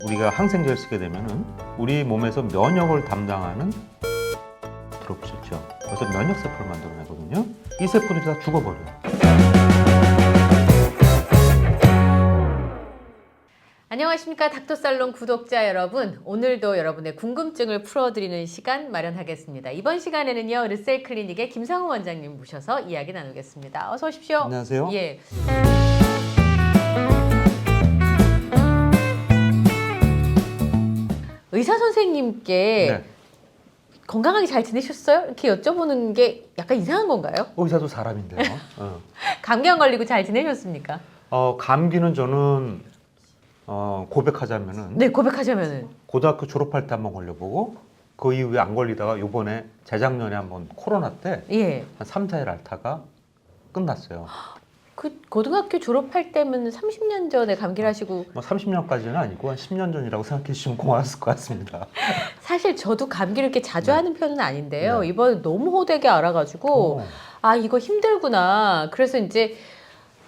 우리가 항생제를 쓰게 되면은 우리 몸에서 면역을 담당하는 들어보셨죠? 그래서 면역 세포를 만들어내거든요. 이 세포들이 다 죽어버려요. 안녕하십니까 닥터살롱 구독자 여러분, 오늘도 여러분의 궁금증을 풀어드리는 시간 마련하겠습니다. 이번 시간에는요 르셀 클리닉의 김상우 원장님 모셔서 이야기 나누겠습니다. 어서 오십시오. 안녕하세요. 예. 의사 선생님께 네. 건강하게 잘 지내셨어요? 이렇게 여쭤보는 게 약간 이상한 건가요? 의사도 사람인데요. 감기 안 걸리고 잘 지내셨습니까? 감기는 저는 고백하자면은 네, 고백하자면은. 고등학교 졸업할 때 한번 걸려보고 그 이후에 안 걸리다가 요번에 재작년에 한번 코로나 때 예. 한 3, 4일 앓다가 끝났어요. 그 고등학교 졸업할 때면 30년 전에 감기를 하시고, 뭐 30년까지는 아니고 한 10년 전이라고 생각해 주시면 고맙을 것 같습니다. 사실 저도 감기를 이렇게 자주 네. 하는 편은 아닌데요. 네. 이번에 너무 호되게 알아가지고 오. 아 이거 힘들구나. 그래서 이제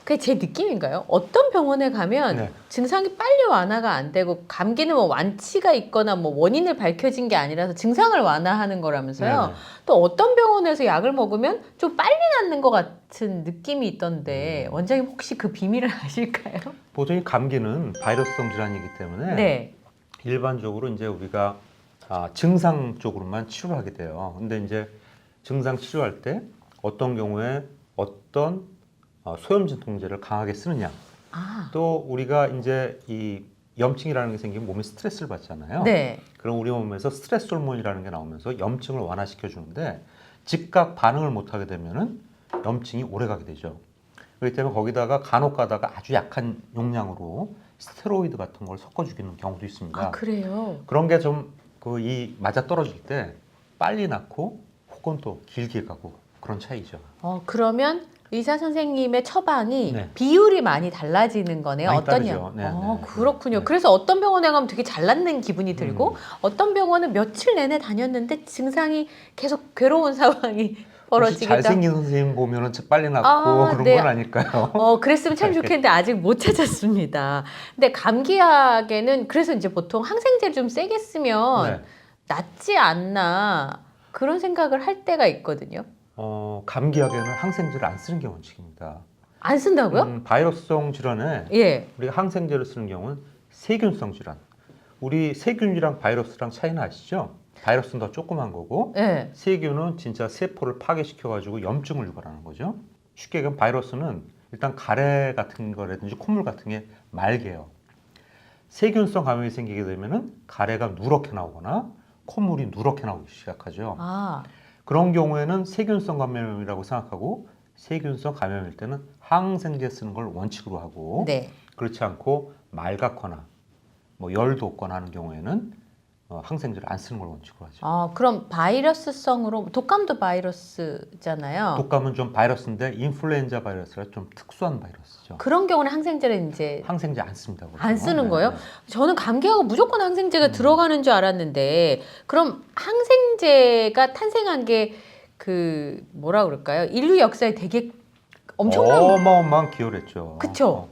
그게 제 느낌인가요? 어떤 병원에 가면 네. 증상이 빨리 완화가 안 되고, 감기는 뭐 완치가 있거나 뭐 원인을 밝혀진 게 아니라서 증상을 완화하는 거라면서요. 네네. 또 어떤 병원에서 약을 먹으면 좀 빨리 낫는 것 같은 느낌이 있던데 원장님 혹시 그 비밀을 아실까요? 보통 이 감기는 바이러스성 질환이기 때문에 네. 일반적으로 이제 우리가 증상 쪽으로만 치료를 하게 돼요. 근데 이제 증상 치료할 때 어떤 경우에 어떤 소염 진통제를 강하게 쓰느냐. 아, 또 우리가 이제 이 염증이라는 게 생기면 몸에 스트레스를 받잖아요. 네. 그럼 우리 몸에서 스트레스 호르몬이라는 게 나오면서 염증을 완화시켜 주는데 즉각 반응을 못 하게 되면은 염증이 오래 가게 되죠. 그렇기 때문에 거기다가 간혹 가다가 아주 약한 용량으로 스테로이드 같은 걸 섞어 주기는 경우도 있습니다. 아, 그래요? 그런 게 좀 이 맞아 떨어질 때 빨리 낫고 혹은 또 길게 가고 그런 차이죠. 그러면 의사 선생님의 처방이 네. 비율이 많이 달라지는 거네요. 많이 어떤 다르죠. 약? 네, 네, 그렇군요. 네. 그래서 어떤 병원에 가면 되게 잘 낫는 기분이 들고, 어떤 병원은 며칠 내내 다녔는데 증상이 계속 괴로운 상황이 혹시 벌어지기도 잘생긴 선생님 보면은 빨리 낫고 아, 그런 네. 건 아닐까요? 그랬으면 참 좋겠는데 아직 못 찾았습니다. 근데 감기약에는 그래서 이제 보통 항생제를 좀 세게 쓰면 네. 낫지 않나 그런 생각을 할 때가 있거든요. 감기약에는 항생제를 안 쓰는 게 원칙입니다. 안 쓴다고요? 바이러스성 질환에 예. 우리가 항생제를 쓰는 경우는 세균성 질환. 우리 세균이랑 바이러스랑 차이는 아시죠? 바이러스는 더 조그만 거고 예. 세균은 진짜 세포를 파괴시켜가지고 염증을 유발하는 거죠. 쉽게 얘기하면 바이러스는 일단 가래 같은 거라든지 콧물 같은 게 맑아요. 세균성 감염이 생기게 되면은 가래가 누렇게 나오거나 콧물이 누렇게 나오기 시작하죠. 아, 그런 경우에는 세균성 감염이라고 생각하고 세균성 감염일 때는 항생제 쓰는 걸 원칙으로 하고 네. 그렇지 않고 맑거나 뭐 열도 없거나 하는 경우에는 항생제를 안 쓰는 걸 원칙으로 하죠. 그럼 바이러스성으로, 독감도 바이러스잖아요. 독감은 좀 바이러스인데 인플루엔자 바이러스라 좀 특수한 바이러스죠. 그런 경우는 항생제를 이제 항생제 안 씁니다. 안 쓰는 네, 거예요? 네. 저는 감기하고 무조건 항생제가 들어가는 줄 알았는데, 그럼 항생제가 탄생한 게 그 뭐라 그럴까요? 인류 역사에 되게 엄청난, 어마어마한 기여를 했죠. 그쵸?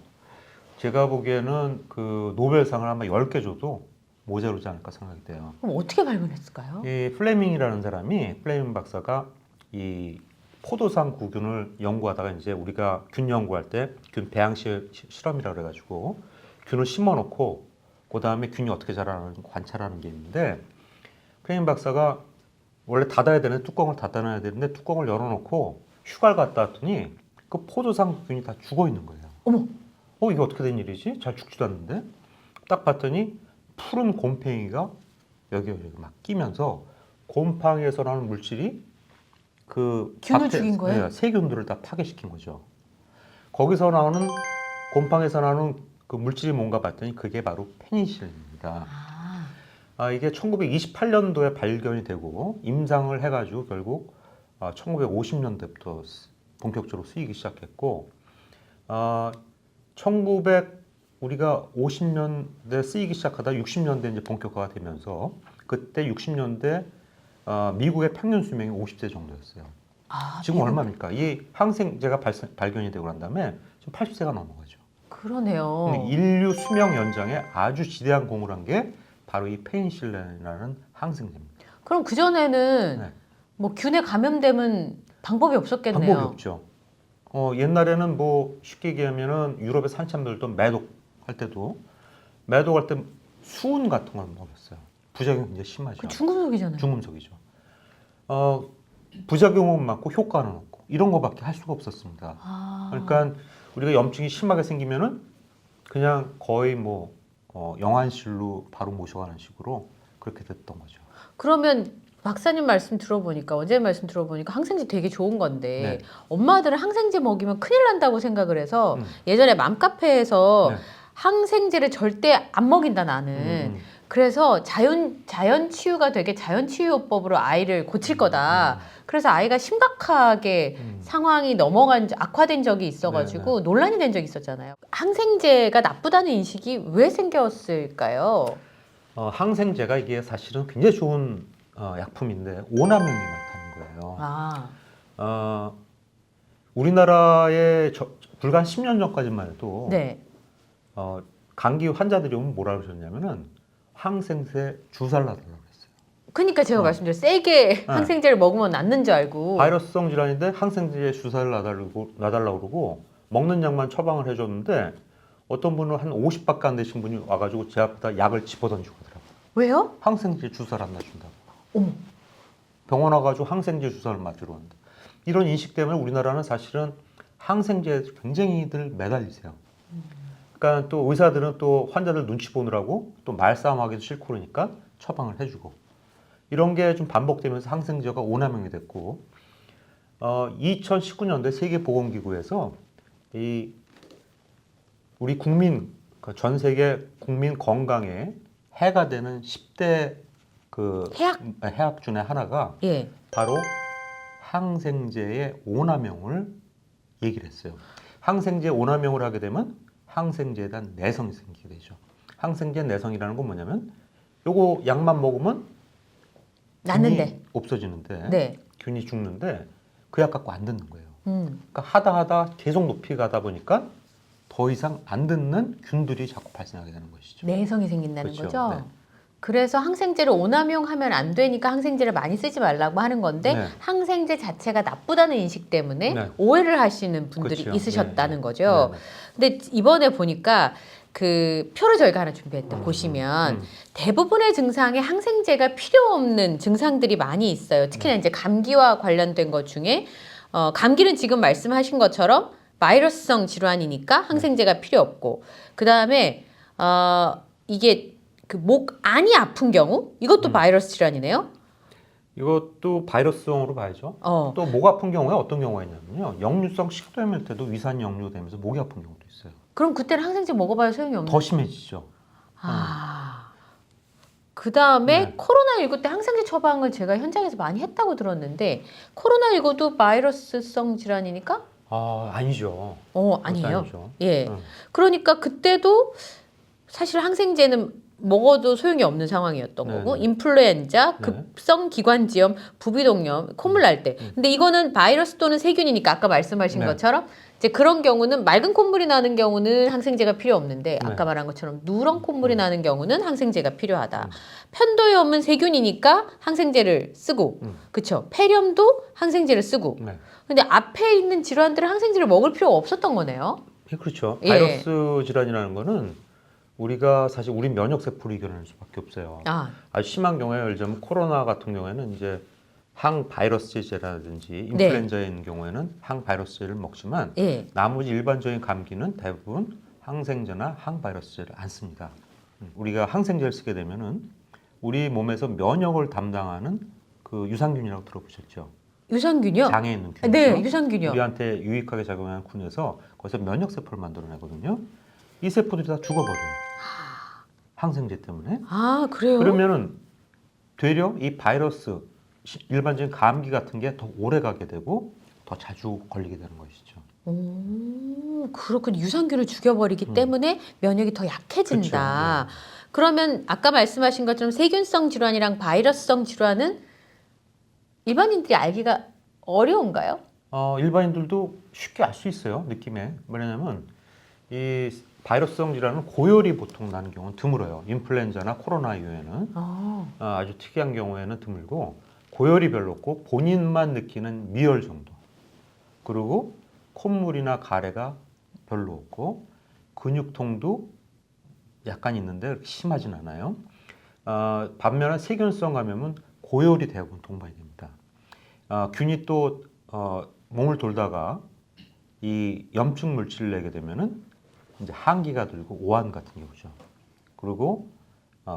제가 보기에는 그 노벨상을 아마 10개 줘도 모자르지 않을까 생각이 돼요. 그럼 어떻게 발견했을까요? 이 플레밍이라는 사람이, 플레밍 박사가 이 포도상 구균을 연구하다가 이제 우리가 균 연구할 때 균 배양 실험이라 그래가지고 균을 심어놓고 그 다음에 균이 어떻게 자라는지 관찰하는 게 있는데, 플레밍 박사가 원래 닫아야 되는데 뚜껑을 닫아놔야 되는데 뚜껑을 열어놓고 휴가를 갔다 왔더니 그 포도상 균이 다 죽어 있는 거예요. 어머, 이게 어떻게 된 일이지? 잘 죽지도 않는데? 딱 봤더니 푸른 곰팡이가 여기 막 끼면서 곰팡이에서 나오는 물질이 그 균을 죽인 거예요? 네, 세균들을 다 파괴시킨 거죠. 거기서 나오는 곰팡이에서 나오는 그 물질이 뭔가 봤더니 그게 바로 페니실린입니다. 이게 1928년도에 발견이 되고 임상을 해가지고 결국 1950년대부터 본격적으로 쓰이기 시작했고 우리가 50년대 쓰이기 시작하다 60년대 이제 본격화가 되면서 그때 60년대 미국의 평균 수명이 50세 정도였어요. 지금 미국. 얼마입니까? 이 항생제가 발견이 되고 난 다음에 지금 80세가 넘어가죠. 그러네요. 인류 수명 연장에 아주 지대한 공을 한 게 바로 이 페니실린이라는 항생제입니다. 그럼 그 전에는 네. 뭐 균에 감염되면 방법이 없었겠네요. 방법이 없죠. 옛날에는 뭐 쉽게 얘기하면은 유럽의 산참들도 매독할 때도 매독할 때 수은 같은 걸 먹였어요. 부작용이 굉장히 심하죠. 그 중금속이잖아요. 중금속이죠. 부작용은 많고 효과는 없고 이런 거밖에 할 수가 없었습니다. 아, 그러니까 우리가 염증이 심하게 생기면은 그냥 거의 뭐 영안실로 바로 모셔가는 식으로 그렇게 됐던 거죠. 그러면 박사님 말씀 들어보니까 원장님 말씀 들어보니까 항생제 되게 좋은 건데 네. 엄마들은 항생제 먹이면 큰일 난다고 생각을 해서 음. 예전에 맘카페에서 네. 항생제를 절대 안 먹인다 나는. 음. 그래서 자연 치유가 되게 자연 치유요법으로 아이를 고칠 거다. 그래서 아이가 심각하게 상황이 악화된 적이 있어가지고 논란이 된 적이 있었잖아요. 항생제가 나쁘다는 인식이 왜 생겼을까요? 항생제가 이게 사실은 굉장히 좋은 약품인데 오남용이 많다는 거예요. 아, 우리나라에 불과 한 10년 전까지만 해도 네. 감기 환자들이 오면 뭐라 그러셨냐면은 항생제 주사를 놔달라고 그랬어요. 그러니까 제가 말씀드린 세게 네. 항생제를 먹으면 낫는 줄 알고. 바이러스성 질환인데 항생제 주사를 놔달라고 그러고 먹는 약만 처방을 해줬는데 어떤 분은 한 50밖에 안 되신 분이 와가지고 제 앞에다 약을 집어던지고 하더라고요. 왜요? 항생제 주사를 안 놔준다고. 어머. 병원 와가지고 항생제 주사를 맞으러 왔는데 이런 인식 때문에 우리나라는 사실은 항생제에 굉장히들 매달리세요. 그러니까 또 의사들은 또 환자들 눈치 보느라고 또 말싸움하기도 싫고 그러니까 처방을 해주고 이런 게 좀 반복되면서 항생제가 오남용이 됐고 2019년도에 세계보건기구에서 이 우리 국민 그러니까 전 세계 국민 건강에 해가 되는 10대 그 해악 중에 하나가 예. 바로 항생제의 오남용을 얘기를 했어요. 항생제 오남용을 하게 되면 항생제에 대한 내성이 생기게 되죠. 항생제 내성이라는 건 뭐냐면 요거 약만 먹으면 낫는데. 균이 없어지는데 네. 균이 죽는데 그 약 갖고 안 듣는 거예요. 음. 그러니까 하다 계속 높이 가다 보니까 더 이상 안 듣는 균들이 자꾸 발생하게 되는 것이죠. 내성이 생긴다는 그렇죠. 거죠. 네. 그래서 항생제를 오남용하면 안 되니까 항생제를 많이 쓰지 말라고 하는 건데 네. 항생제 자체가 나쁘다는 인식 때문에 네. 오해를 하시는 분들이 그렇죠. 있으셨다는 네. 거죠. 네. 근데 이번에 보니까 그 표를 저희가 하나 준비했대 보시면 대부분의 증상에 항생제가 필요 없는 증상들이 많이 있어요. 특히나 이제 감기와 관련된 것 중에 감기는 지금 말씀하신 것처럼 바이러스성 질환이니까 항생제가 필요 없고 그 다음에 이게 그 목 안이 아픈 경우 이것도 바이러스 질환이네요. 이것도 바이러스성으로 봐야죠. 어. 또 목 아픈 경우에 어떤 경우가 있냐면요. 역류성 식도염일 때도 위산이 역류되면서 목이 아픈 경우도 있어요. 그럼 그때는 항생제 먹어봐야 소용이 없는. 더 심해지죠. 아. 그 다음에 네. 코로나19 때 항생제 처방을 제가 현장에서 많이 했다고 들었는데 코로나19도 바이러스성 질환이니까? 아니죠. 아니에요. 아니죠. 예. 그러니까 그때도 사실 항생제는 먹어도 소용이 없는 상황이었던 네, 거고 네. 인플루엔자, 네. 급성 기관지염, 부비동염, 콧물 날 때. 근데 이거는 바이러스 또는 세균이니까 아까 말씀하신 네. 것처럼 이제 그런 경우는 맑은 콧물이 나는 경우는 항생제가 필요 없는데 네. 아까 말한 것처럼 누런 콧물이 나는 경우는 항생제가 필요하다. 편도염은 세균이니까 항생제를 쓰고 그쵸? 폐렴도 항생제를 쓰고 네. 근데 앞에 있는 질환들은 항생제를 먹을 필요가 없었던 거네요. 예, 그렇죠. 예. 바이러스 질환이라는 거는 우리가 사실 우리 면역 세포를 이겨낼 수밖에 없어요. 아주 심한 경우에 예를 들면 코로나 같은 경우에는 이제 항바이러스제라든지 인플루엔자에 있는 경우에는 항바이러스제를 먹지만 예. 나머지 일반적인 감기는 대부분 항생제나 항바이러스제를 안 씁니다. 우리가 항생제를 쓰게 되면은 우리 몸에서 면역을 담당하는 그 유산균이라고 들어보셨죠? 유산균이요? 장에 있는 균. 네, 유산균이요. 우리한테 유익하게 작용하는 균에서 거기서 면역 세포를 만들어내거든요. 이 세포들이 다 죽어버려요. 항생제 때문에. 그래요? 그러면은 되려 이 바이러스 일반적인 감기 같은 게 더 오래 가게 되고 더 자주 걸리게 되는 것이죠. 그렇군. 유산균을 죽여버리기 때문에 면역이 더 약해진다. 그렇죠. 그러면 아까 말씀하신 것처럼 세균성 질환이랑 바이러스성 질환은 일반인들이 알기가 어려운가요? 일반인들도 쉽게 알 수 있어요. 느낌에. 뭐냐면 이 바이러스성 질환은 고열이 보통 나는 경우는 드물어요. 인플루엔자나 코로나 이외에는 아주 특이한 경우에는 드물고 고열이 별로 없고 본인만 느끼는 미열 정도. 그리고 콧물이나 가래가 별로 없고 근육통도 약간 있는데 심하진 않아요. 반면에 세균성 감염은 고열이 대부분 동반이 됩니다. 균이 또 몸을 돌다가 이 염증 물질을 내게 되면은 이제 한기가 들고 오한 같은 경우죠. 그리고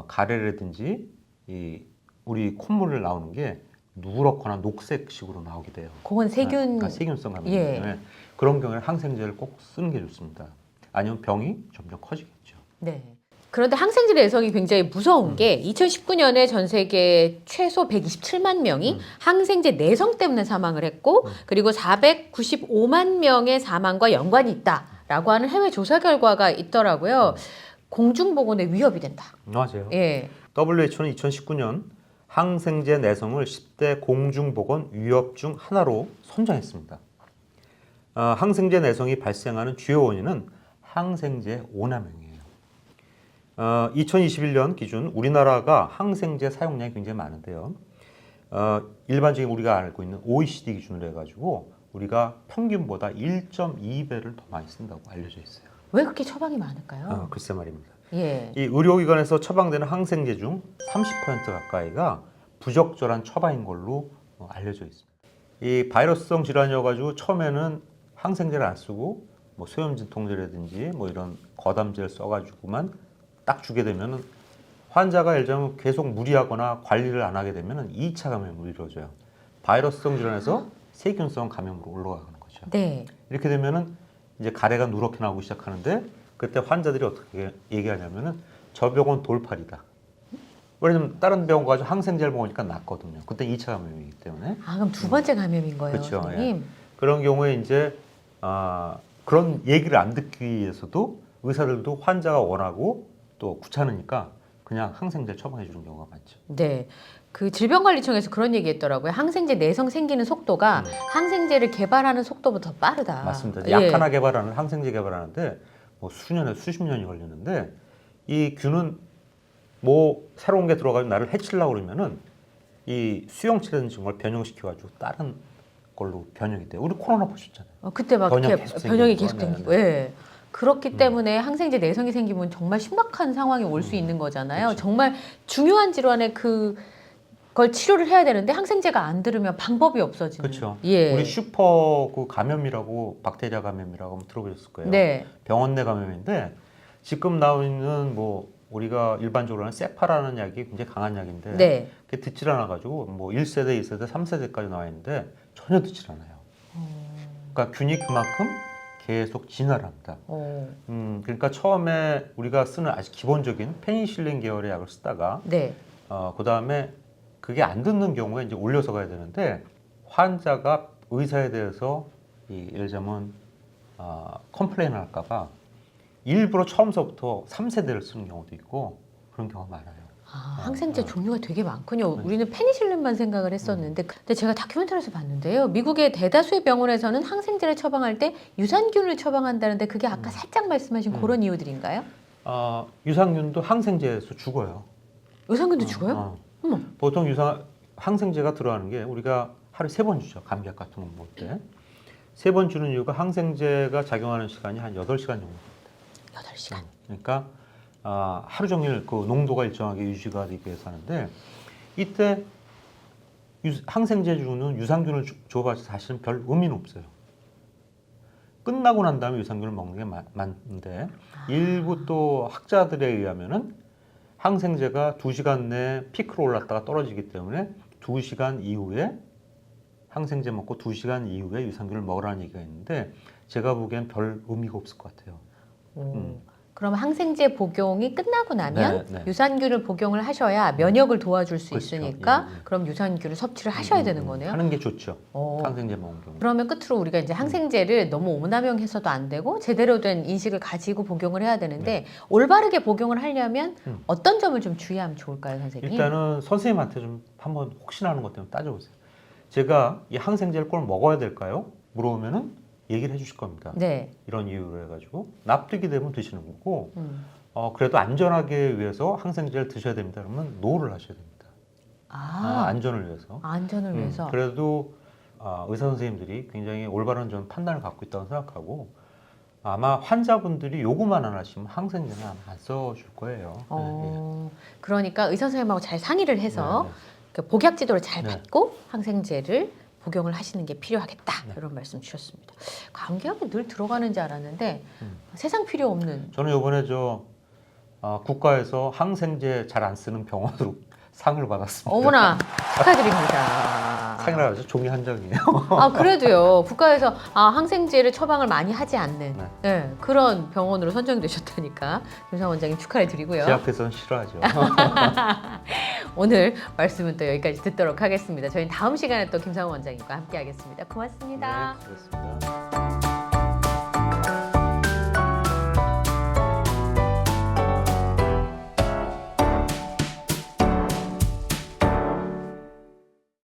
가래라든지 이 우리 콧물을 나오는 게 누렇거나 녹색식으로 나오게 돼요. 그건 세균. 그러니까 세균성 감염이기 예. 때문에 그런 경우에 항생제를 꼭 쓰는 게 좋습니다. 아니면 병이 점점 커지겠죠. 네. 그런데 항생제 내성이 굉장히 무서운 게 2019년에 전 세계 최소 127만 명이 항생제 내성 때문에 사망을 했고 그리고 495만 명의 사망과 연관이 있다라고 하는 해외 조사 결과가 있더라고요. 공중보건에 위협이 된다. 맞아요. 예. WHO는 2019년 항생제 내성을 10대 공중보건 위협 중 하나로 선정했습니다. 항생제 내성이 발생하는 주요 원인은 항생제 오남용이에요. 2021년 기준 우리나라가 항생제 사용량이 굉장히 많은데요. 일반적인 우리가 알고 있는 OECD 기준으로 해가지고 우리가 평균보다 1.2배를 더 많이 쓴다고 알려져 있어요. 왜 그렇게 처방이 많을까요? 글쎄 말입니다. 예. 이 의료기관에서 처방되는 항생제 중 30% 가까이가 부적절한 처방인 걸로 알려져 있습니다. 이 바이러스성 질환이어가지고 처음에는 항생제를 안 쓰고 뭐 소염진통제라든지 뭐 이런 거담제를 써가지고만 딱 주게 되면은 환자가 예를 들면 계속 무리하거나 관리를 안 하게 되면은 2차 감염으로 이루어져요. 바이러스성 질환에서 세균성 감염으로 올라가는 거죠. 네. 이렇게 되면은 이제 가래가 누렇게 나오기 시작하는데 그때 환자들이 어떻게 얘기하냐면은 저 병원 돌팔이다. 왜냐면 다른 병원 가서 항생제를 먹으니까 낫거든요. 그때 2차 감염이기 때문에. 그럼 두 번째 감염인 거예요, 그렇죠. 선생님? 예. 그런 경우에 이제 그런 얘기를 안 듣기 위해서도 의사들도 환자가 원하고 또 귀찮으니까 그냥 항생제를 처방해 주는 경우가 많죠. 네. 그 질병관리청에서 그런 얘기 했더라고요. 항생제 내성 생기는 속도가 항생제를 개발하는 속도보다 더 빠르다. 맞습니다. 예. 약 하나 개발하는 항생제 개발하는데 뭐 수년에 수십 년이 걸리는데 이 균은 뭐 새로운 게 들어가지고 나를 해치려고 그러면은 이 수용체라는 걸 변형시켜가지고 다른 걸로 변형이 돼요. 우리 코로나 보셨잖아요. 그때 막 변형 이렇게 계속 변형이 생기는 거. 계속 네, 생기고. 예. 그렇기 때문에 항생제 내성이 생기면 정말 심각한 상황이 올 수 있는 거잖아요. 그렇죠. 정말 중요한 질환에 그걸 치료를 해야 되는데 항생제가 안 들으면 방법이 없어지는. 그렇죠. 예. 우리 슈퍼 그 감염이라고 박테리아 감염이라고 한번 들어보셨을 거예요. 네. 병원 내 감염인데 지금 나오고 있는 뭐 우리가 일반적으로 하는 세파라는 약이 굉장히 강한 약인데 네. 그게 듣질 않아가지고 뭐 1세대, 2세대, 3세대까지 나와 있는데 전혀 듣질 않아요. 그러니까 균이 그만큼 계속 진화를 합니다. 그러니까 처음에 우리가 쓰는 아주 기본적인 페니실린 계열의 약을 쓰다가 네. 그 다음에 그게 안 듣는 경우에 이제 올려서 가야 되는데 환자가 의사에 대해서 예를 들자면 컴플레인을 할까봐 일부러 처음서부터 3세대를 쓰는 경우도 있고 그런 경우가 많아요. 항생제 종류가 되게 많군요. 우리는 페니실린만 생각을 했었는데, 근데 제가 다큐멘터리에서 봤는데요. 미국의 대다수의 병원에서는 항생제를 처방할 때 유산균을 처방한다는데 그게 아까 살짝 말씀하신 그런 이유들인가요? 유산균도 항생제에서 죽어요. 유산균도 죽어요? 어머. 보통 항생제가 들어가는 게 우리가 하루에 3번 주죠. 감기약 같은 거 먹을 때. 3번 주는 이유가 항생제가 작용하는 시간이 한 8시간 정도. 8시간. 그러니까 하루 종일 그 농도가 일정하게 유지가 되기 위해서 하는데 이때 항생제 주는 유산균을 줘봐서 사실은 별 의미는 없어요. 끝나고 난 다음에 유산균을 먹는 게 맞는데 일부 또 학자들에 의하면은 항생제가 2시간 내에 피크로 올랐다가 떨어지기 때문에 2시간 이후에 항생제 먹고 2시간 이후에 유산균을 먹으라는 얘기가 있는데 제가 보기엔 별 의미가 없을 것 같아요. 그럼 항생제 복용이 끝나고 나면 네. 유산균을 복용을 하셔야 면역을 도와줄 수 그렇죠. 있으니까 예. 그럼 유산균을 섭취를 하셔야 되는 거네요. 하는 게 좋죠. 어. 항생제 먹는 경우. 그러면 끝으로 우리가 이제 항생제를 너무 오남용해서도 안 되고 제대로 된 인식을 가지고 복용을 해야 되는데 올바르게 복용을 하려면 어떤 점을 좀 주의하면 좋을까요, 선생님? 일단은 선생님한테 좀 한번 혹시나 하는 것 때문에 따져보세요. 제가 이 항생제를 꼭 먹어야 될까요? 물어보면은 얘기를 해주실 겁니다. 네. 이런 이유로 해가지고 납득이 되면 드시는 거고 음. 그래도 안전하게 위해서 항생제를 드셔야 됩니다. 그러면 노를 하셔야 됩니다. 안전을 위해서. 안전을 위해서. 그래도 의사 선생님들이 굉장히 올바른 전 판단을 갖고 있다고 생각하고 아마 환자분들이 요구만 안 하시면 항생제는 아마 안 써줄 거예요. 그러니까 의사 선생님하고 잘 상의를 해서 네, 네. 그 복약 지도를 잘 네. 받고 항생제를 복용을 하시는 게 필요하겠다. 네. 이런 말씀 주셨습니다. 감기약은 늘 들어가는 줄 알았는데 음. 세상 필요 없는. 저는 이번에 국가에서 항생제 잘 안 쓰는 병원으로 상을 받았습니다. 어머나 축하드립니다. 상이라 해서 종이 한 장이에요. 그래도요 국가에서 항생제를 처방을 많이 하지 않는 네. 네, 그런 병원으로 선정되셨다니까 김상훈 원장님 축하를 드리고요. 제 앞에서는 싫어하죠. 오늘 말씀은 또 여기까지 듣도록 하겠습니다. 저희는 다음 시간에 또 김상훈 원장님과 함께하겠습니다. 고맙습니다. 네, 수고했습니다.